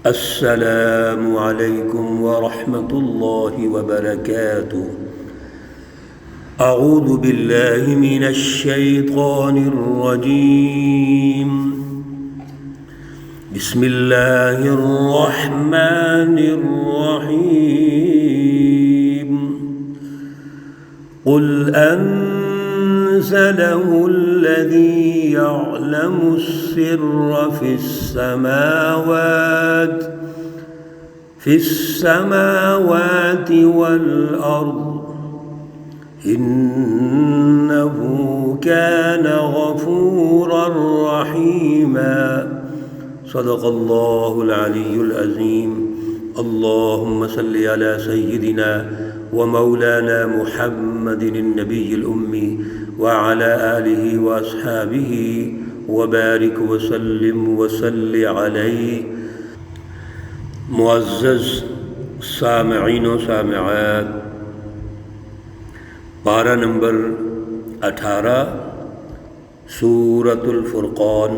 السلام علیکم ورحمۃ اللہ وبرکاتہ۔ اعوذ باللہ من الشیطان الرجیم، بسم اللہ الرحمن الرحیم۔ قل انزلہ الذی يعلم السر في السماوات والأرض إنه كان غفورا رحيما۔ صدق الله العلي العظيم۔ اللهم صل على سيدنا ومولانا محمد النبي الأمي وعلى آله وأصحابه وبارك وسلم وصل علیہ۔ معزز سامعین و سامعات، پارہ نمبر 18 سورۃ الفرقان،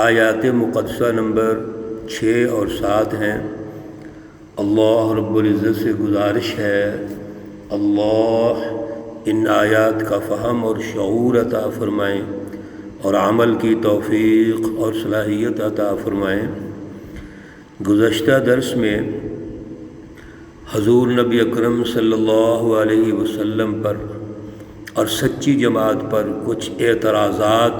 آیات مقدسہ نمبر 6 اور 7 ہیں۔ اللہ رب العزت سے گزارش ہے اللہ ان آیات کا فہم اور شعور عطا فرمائیں اور عمل کی توفیق اور صلاحیت عطا فرمائیں۔ گزشتہ درس میں حضور نبی اکرم صلی اللہ علیہ وسلم پر اور سچی جماعت پر کچھ اعتراضات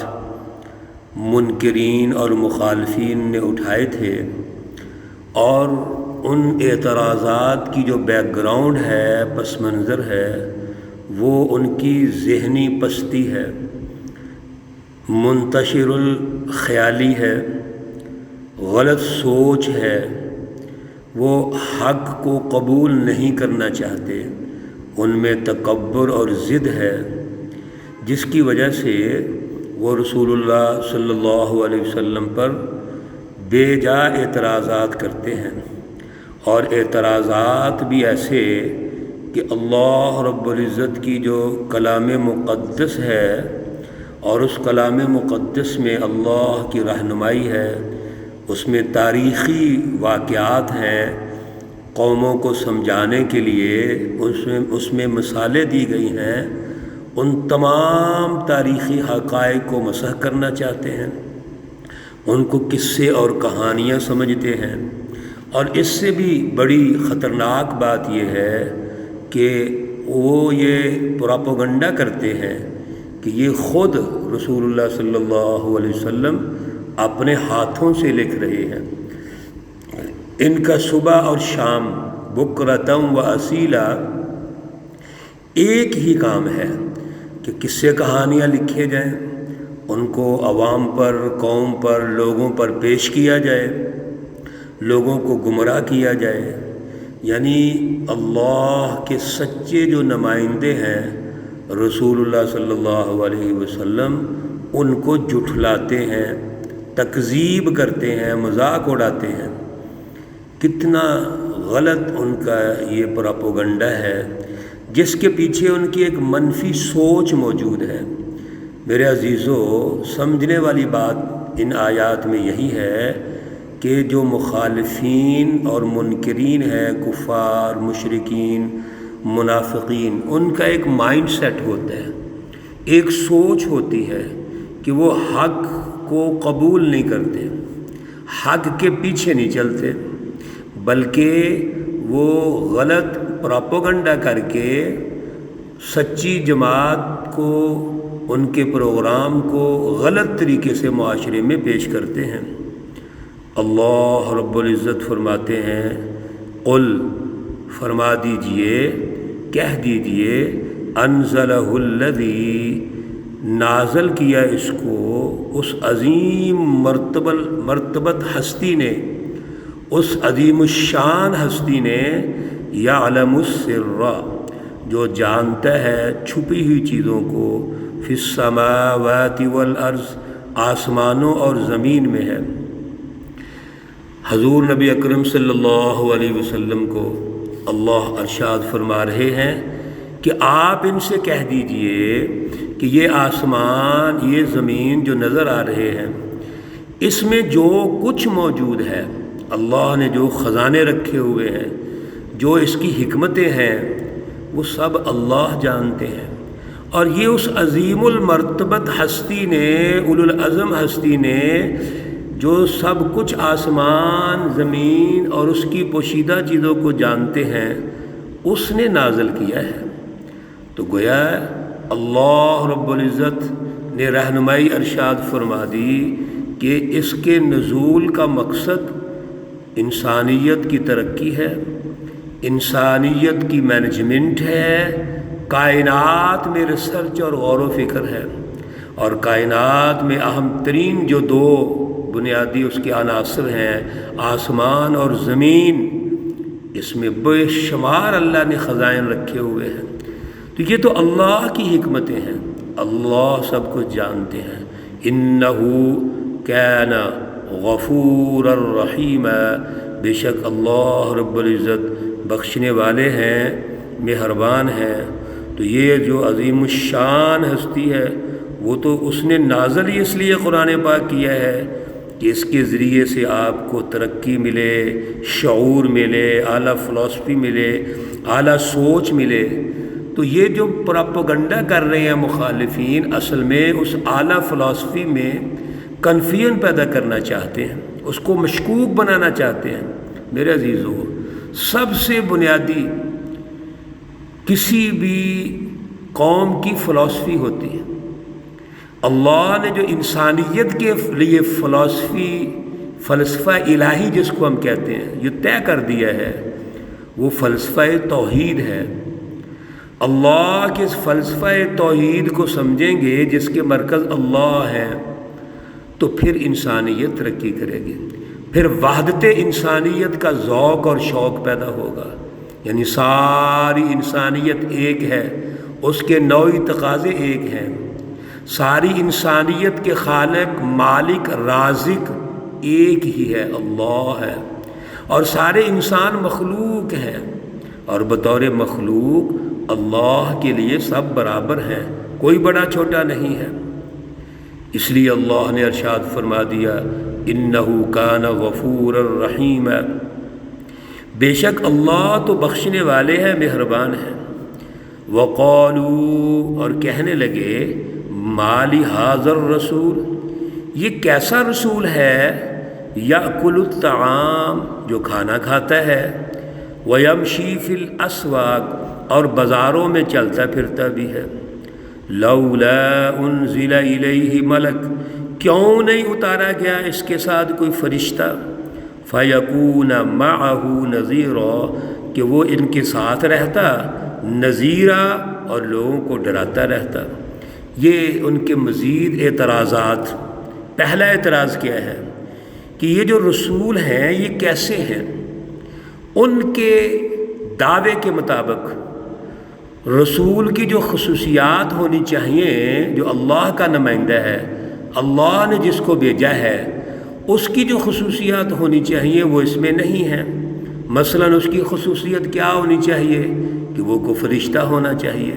منکرین اور مخالفین نے اٹھائے تھے، اور ان اعتراضات کی جو بیک گراؤنڈ ہے، پس منظر ہے، وہ ان کی ذہنی پستی ہے، منتشر الخیالی ہے، غلط سوچ ہے، وہ حق کو قبول نہیں کرنا چاہتے، ان میں تکبر اور ضد ہے، جس کی وجہ سے وہ رسول اللہ صلی اللہ علیہ وسلم پر بے جا اعتراضات کرتے ہیں، اور اعتراضات بھی ایسے کہ اللہ رب العزت کی جو کلام مقدس ہے، اور اس کلام مقدس میں اللہ کی رہنمائی ہے، اس میں تاریخی واقعات ہیں، قوموں کو سمجھانے کے لیے اس میں مثالیں دی گئی ہیں، ان تمام تاریخی حقائق کو مسح کرنا چاہتے ہیں، ان کو قصے اور کہانیاں سمجھتے ہیں۔ اور اس سے بھی بڑی خطرناک بات یہ ہے کہ وہ یہ پروپیگنڈا کرتے ہیں کہ یہ خود رسول اللہ صلی اللہ علیہ وسلم اپنے ہاتھوں سے لکھ رہے ہیں۔ ان کا صبح اور شام بکرتم و اصیلا ایک ہی کام ہے کہ قصے کہانیاں لکھے جائیں، ان کو عوام پر، قوم پر، لوگوں پر پیش کیا جائے، لوگوں کو گمراہ کیا جائے۔ یعنی اللہ کے سچے جو نمائندے ہیں رسول اللہ صلی اللہ علیہ وسلم، ان کو جھٹلاتے ہیں، تکذیب کرتے ہیں، مذاق اڑاتے ہیں۔ کتنا غلط ان کا یہ پروپیگنڈا ہے، جس کے پیچھے ان کی ایک منفی سوچ موجود ہے۔ میرے عزیزو، سمجھنے والی بات ان آیات میں یہی ہے کہ جو مخالفین اور منکرین ہیں، کفار، مشرکین، منافقین، ان کا ایک مائنڈ سیٹ ہوتا ہے، ایک سوچ ہوتی ہے کہ وہ حق کو قبول نہیں کرتے، حق کے پیچھے نہیں چلتے، بلکہ وہ غلط پروپیگنڈا کر کے سچی جماعت کو، ان کے پروگرام کو غلط طریقے سے معاشرے میں پیش کرتے ہیں۔ اللہ رب العزت فرماتے ہیں قل، فرما دیجئے، کہہ دیجئے، انزلہ الذی، نازل کیا اس کو اس عظیم مرتبت ہستی نے، اس عظیم الشان ہستی نے، یعلم السر، جو جانتا ہے چھپی ہوئی چیزوں کو، فی السماوات والارض، آسمانوں اور زمین میں ہے۔ حضور نبی اکرم صلی اللہ علیہ وسلم کو اللہ ارشاد فرما رہے ہیں کہ آپ ان سے کہہ دیجئے کہ یہ آسمان، یہ زمین جو نظر آ رہے ہیں، اس میں جو کچھ موجود ہے، اللہ نے جو خزانے رکھے ہوئے ہیں، جو اس کی حکمتیں ہیں، وہ سب اللہ جانتے ہیں۔ اور یہ اس عظیم المرتبت ہستی نے، اولو العزم ہستی نے، جو سب کچھ آسمان زمین اور اس کی پوشیدہ چیزوں کو جانتے ہیں، اس نے نازل کیا ہے۔ تو گویا اللہ رب العزت نے رہنمائی ارشاد فرما دی کہ اس کے نزول کا مقصد انسانیت کی ترقی ہے، انسانیت کی مینجمنٹ ہے، کائنات میں ریسرچ اور غور و فکر ہے، اور کائنات میں اہم ترین جو دو بنیادی اس کے عناصر ہیں، آسمان اور زمین، اس میں بے شمار اللہ نے خزائن رکھے ہوئے ہیں۔ تو یہ تو اللہ کی حکمتیں ہیں، اللہ سب کچھ جانتے ہیں۔ انہو کان غفور الرحیم، بے شک اللہ رب العزت بخشنے والے ہیں، مہربان ہیں۔ تو یہ جو عظیم الشان ہستی ہے، وہ تو اس نے نازل ہی اس لیے قرآن پاک کیا ہے کہ اس کے ذریعے سے آپ کو ترقی ملے، شعور ملے، اعلیٰ فلسفی ملے، اعلیٰ سوچ ملے۔ تو یہ جو پراپیگنڈا کر رہے ہیں مخالفین، اصل میں اس اعلیٰ فلسفی میں کنفیوژن پیدا کرنا چاہتے ہیں، اس کو مشکوک بنانا چاہتے ہیں۔ میرے عزیزو، سب سے بنیادی کسی بھی قوم کی فلسفی ہوتی ہے۔ اللہ نے جو انسانیت کے لیے فلسفہ الہی جس کو ہم کہتے ہیں، یہ طے کر دیا ہے، وہ فلسفہ توحید ہے۔ اللہ کے اس فلسفہ توحید کو سمجھیں گے جس کے مرکز اللہ ہے، تو پھر انسانیت ترقی کرے گی، پھر وحدت انسانیت کا ذوق اور شوق پیدا ہوگا، یعنی ساری انسانیت ایک ہے، اس کے نوعی تقاضے ایک ہیں، ساری انسانیت کے خالق مالک رازق ایک ہی ہے، اللہ ہے، اور سارے انسان مخلوق ہیں، اور بطور مخلوق اللہ کے لیے سب برابر ہیں، کوئی بڑا چھوٹا نہیں ہے۔ اس لیے اللہ نے ارشاد فرما دیا انہو کان غفور الرحیم، بے شک اللہ تو بخشنے والے ہیں، مہربان ہیں۔ وقالوا، اور کہنے لگے، مالی ھذا الرسول، یہ کیسا رسول ہے، یأکل الطعام، جو کھانا کھاتا ہے، ویمشی فی الاسواق، اور بازاروں میں چلتا پھرتا بھی ہے، لولا انزل الیہ ملک، کیوں نہیں اتارا گیا اس کے ساتھ کوئی فرشتہ، فیکون معہ نذیرا، کہ وہ ان کے ساتھ رہتا، نذیرا، اور لوگوں کو ڈراتا رہتا۔ یہ ان کے مزید اعتراضات۔ پہلا اعتراض کیا ہے کہ یہ جو رسول ہیں یہ کیسے ہیں؟ ان کے دعوے کے مطابق رسول کی جو خصوصیات ہونی چاہیے، جو اللہ کا نمائندہ ہے، اللہ نے جس کو بھیجا ہے، اس کی جو خصوصیات ہونی چاہیے وہ اس میں نہیں ہیں۔ مثلا اس کی خصوصیت کیا ہونی چاہیے کہ وہ کو فرشتہ ہونا چاہیے،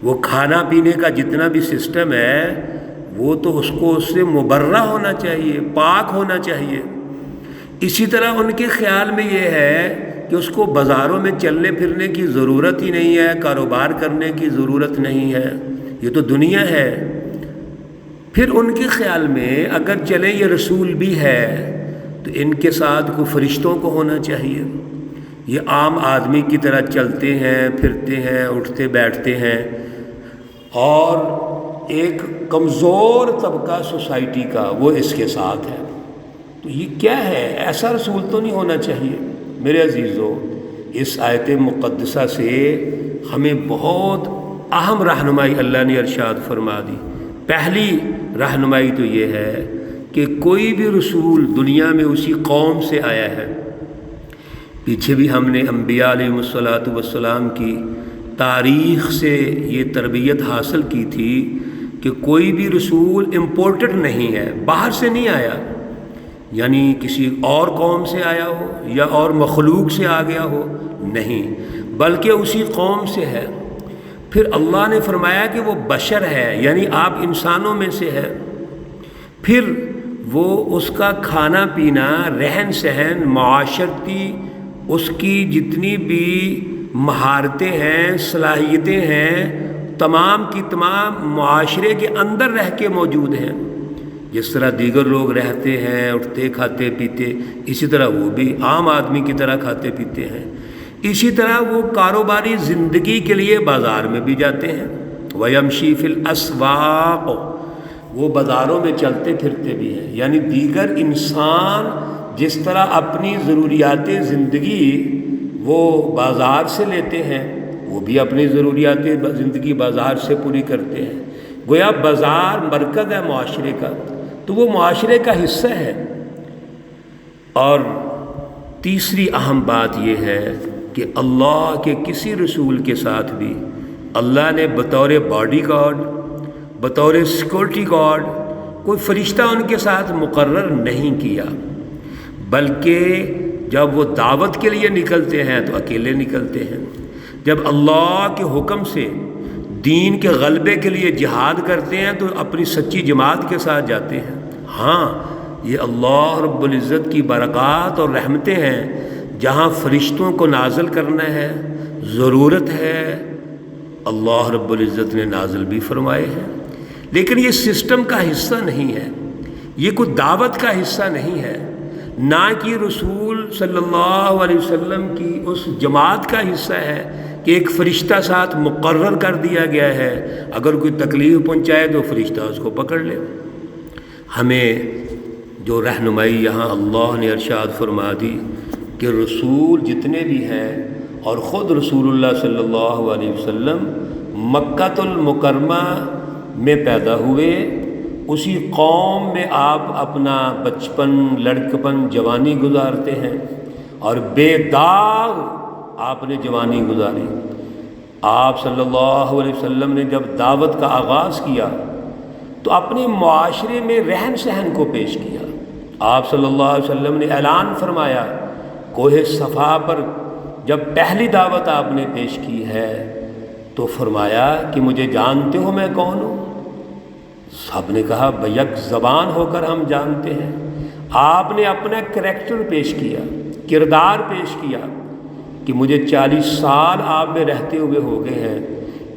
وہ کھانا پینے کا جتنا بھی سسٹم ہے وہ تو اس سے مبرہ ہونا چاہیے، پاک ہونا چاہیے۔ اسی طرح ان کے خیال میں یہ ہے کہ اس کو بازاروں میں چلنے پھرنے کی ضرورت ہی نہیں ہے، کاروبار کرنے کی ضرورت نہیں ہے، یہ تو دنیا ہے۔ پھر ان کے خیال میں اگر چلیں یہ رسول بھی ہے تو ان کے ساتھ کوئی فرشتوں کو ہونا چاہیے، یہ عام آدمی کی طرح چلتے ہیں پھرتے ہیں اٹھتے بیٹھتے ہیں، اور ایک کمزور طبقہ سوسائٹی کا وہ اس کے ساتھ ہے۔ تو یہ کیا ہے؟ ایسا رسول تو نہیں ہونا چاہیے۔ میرے عزیزو، اس آیت مقدسہ سے ہمیں بہت اہم رہنمائی اللہ نے ارشاد فرما دی۔ پہلی رہنمائی تو یہ ہے کہ کوئی بھی رسول دنیا میں اسی قوم سے آیا ہے۔ پیچھے بھی ہم نے انبیاء علیہ السلام کی تاریخ سے یہ تربیت حاصل کی تھی کہ کوئی بھی رسول امپورٹڈ نہیں ہے، باہر سے نہیں آیا، یعنی کسی اور قوم سے آیا ہو یا اور مخلوق سے آ گیا ہو، نہیں، بلکہ اسی قوم سے ہے۔ پھر اللہ نے فرمایا کہ وہ بشر ہے، یعنی آپ انسانوں میں سے ہے۔ پھر وہ اس کا کھانا پینا، رہن سہن، معاشرتی اس کی جتنی بھی مہارتیں ہیں، صلاحیتیں ہیں، تمام کی تمام معاشرے کے اندر رہ کے موجود ہیں۔ جس طرح دیگر لوگ رہتے ہیں، اٹھتے کھاتے پیتے، اسی طرح وہ بھی عام آدمی کی طرح کھاتے پیتے ہیں۔ اسی طرح وہ کاروباری زندگی کے لیے بازار میں بھی جاتے ہیں۔ وَيَمْشِي فِي الْأَسْوَاقِ، وہ بازاروں میں چلتے پھرتے بھی ہیں۔ یعنی دیگر انسان جس طرح اپنی ضروریات زندگی وہ بازار سے لیتے ہیں، وہ بھی اپنی ضروریات زندگی بازار سے پوری کرتے ہیں۔ گویا بازار مرکز ہے معاشرے کا، تو وہ معاشرے کا حصہ ہے۔ اور تیسری اہم بات یہ ہے کہ اللہ کے کسی رسول کے ساتھ بھی اللہ نے بطور باڈی گارڈ، بطور سیکورٹی گارڈ کوئی فرشتہ ان کے ساتھ مقرر نہیں کیا، بلکہ جب وہ دعوت کے لیے نکلتے ہیں تو اکیلے نکلتے ہیں، جب اللہ کے حکم سے دین کے غلبے کے لیے جہاد کرتے ہیں تو اپنی سچی جماعت کے ساتھ جاتے ہیں۔ ہاں، یہ اللہ رب العزت کی برکات اور رحمتیں ہیں، جہاں فرشتوں کو نازل کرنا ہے، ضرورت ہے، اللہ رب العزت نے نازل بھی فرمائے ہیں۔ لیکن یہ سسٹم کا حصہ نہیں ہے، یہ کوئی دعوت کا حصہ نہیں ہے، نہ کہ رسول صلی اللہ علیہ وسلم کی اس جماعت کا حصہ ہے کہ ایک فرشتہ ساتھ مقرر کر دیا گیا ہے، اگر کوئی تکلیف پہنچائے تو فرشتہ اس کو پکڑ لے۔ ہمیں جو رہنمائی یہاں اللہ نے ارشاد فرما دی کہ رسول جتنے بھی ہیں، اور خود رسول اللہ صلی اللہ علیہ وسلم مکۃ المکرمہ میں پیدا ہوئے، اسی قوم میں آپ اپنا بچپن، لڑکپن، جوانی گزارتے ہیں، اور بے داغ آپ نے جوانی گزاری۔ آپ صلی اللہ علیہ وسلم نے جب دعوت کا آغاز کیا تو اپنے معاشرے میں رہن سہن کو پیش کیا۔ آپ صلی اللہ علیہ وسلم نے اعلان فرمایا، کوہ صفا پر جب پہلی دعوت آپ نے پیش کی ہے تو فرمایا کہ مجھے جانتے ہو میں کون ہوں؟ سب نے کہا بیک زبان ہو کر ہم جانتے ہیں۔ آپ نے اپنا کریکٹر پیش کیا، کردار پیش کیا کہ مجھے 40 سال آپ میں رہتے ہوئے ہو گئے ہیں،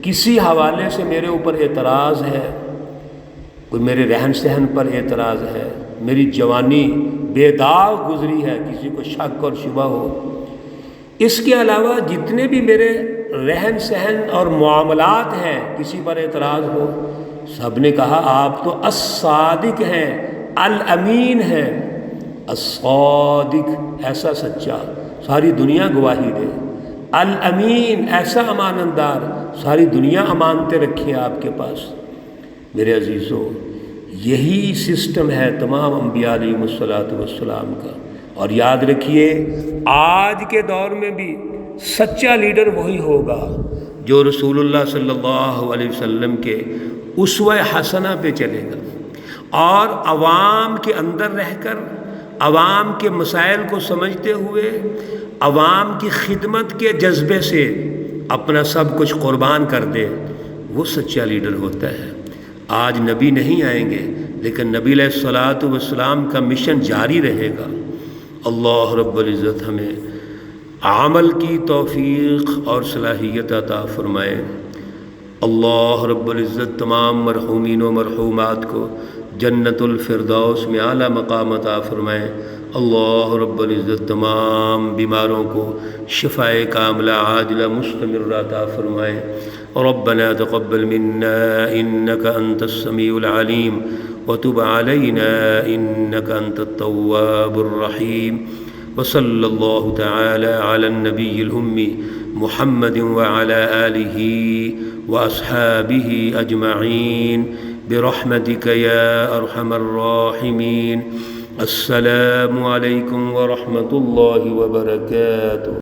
کسی حوالے سے میرے اوپر اعتراض ہے، کوئی میرے رہن سہن پر اعتراض ہے، میری جوانی بے داغ گزری ہے، کسی کو شک اور شبہ ہو۔ اس کے علاوہ جتنے بھی میرے رہن سہن اور معاملات ہیں، کسی پر اعتراض ہو، سب نے کہا آپ تو الصادق ہیں، الامین ہیں۔ الصادق ایسا سچا، ساری دنیا گواہی دے، الامین ایسا امانتدار، ساری دنیا امانتیں رکھی ہیں آپ کے پاس۔ میرے عزیزو، یہی سسٹم ہے تمام انبیاء علیہ السلام کا۔ اور یاد رکھیے، آج کے دور میں بھی سچا لیڈر وہی ہوگا جو رسول اللہ صلی اللہ علیہ وسلم کے اسوہ حسنہ پہ چلے گا، اور عوام کے اندر رہ کر، عوام کے مسائل کو سمجھتے ہوئے، عوام کی خدمت کے جذبے سے اپنا سب کچھ قربان کر دے، وہ سچا لیڈر ہوتا ہے۔ آج نبی نہیں آئیں گے، لیکن نبی علیہ الصلوۃ والسلام کا مشن جاری رہے گا۔ اللہ رب العزت ہمیں عمل کی توفیق اور صلاحیت عطا فرمائے۔ اللہ رب العزت تمام مرحومین و مرحومات کو جنت الفردوس میں اعلیٰ مقام عطا فرمائے۔ اللہ رب العزت تمام بیماروں کو شفائے کاملہ عاجلہ مستمرہ عطا فرمائے۔ ربنا تقبل منا انك انت السميع العليم وتب علينا انك انت التواب الرحيم، وصلى الله تعالى على النبي الأمي محمد وعلى آله وأصحابه أجمعين برحمتك يا أرحم الراحمين۔ السلام عليكم ورحمة الله وبركاته۔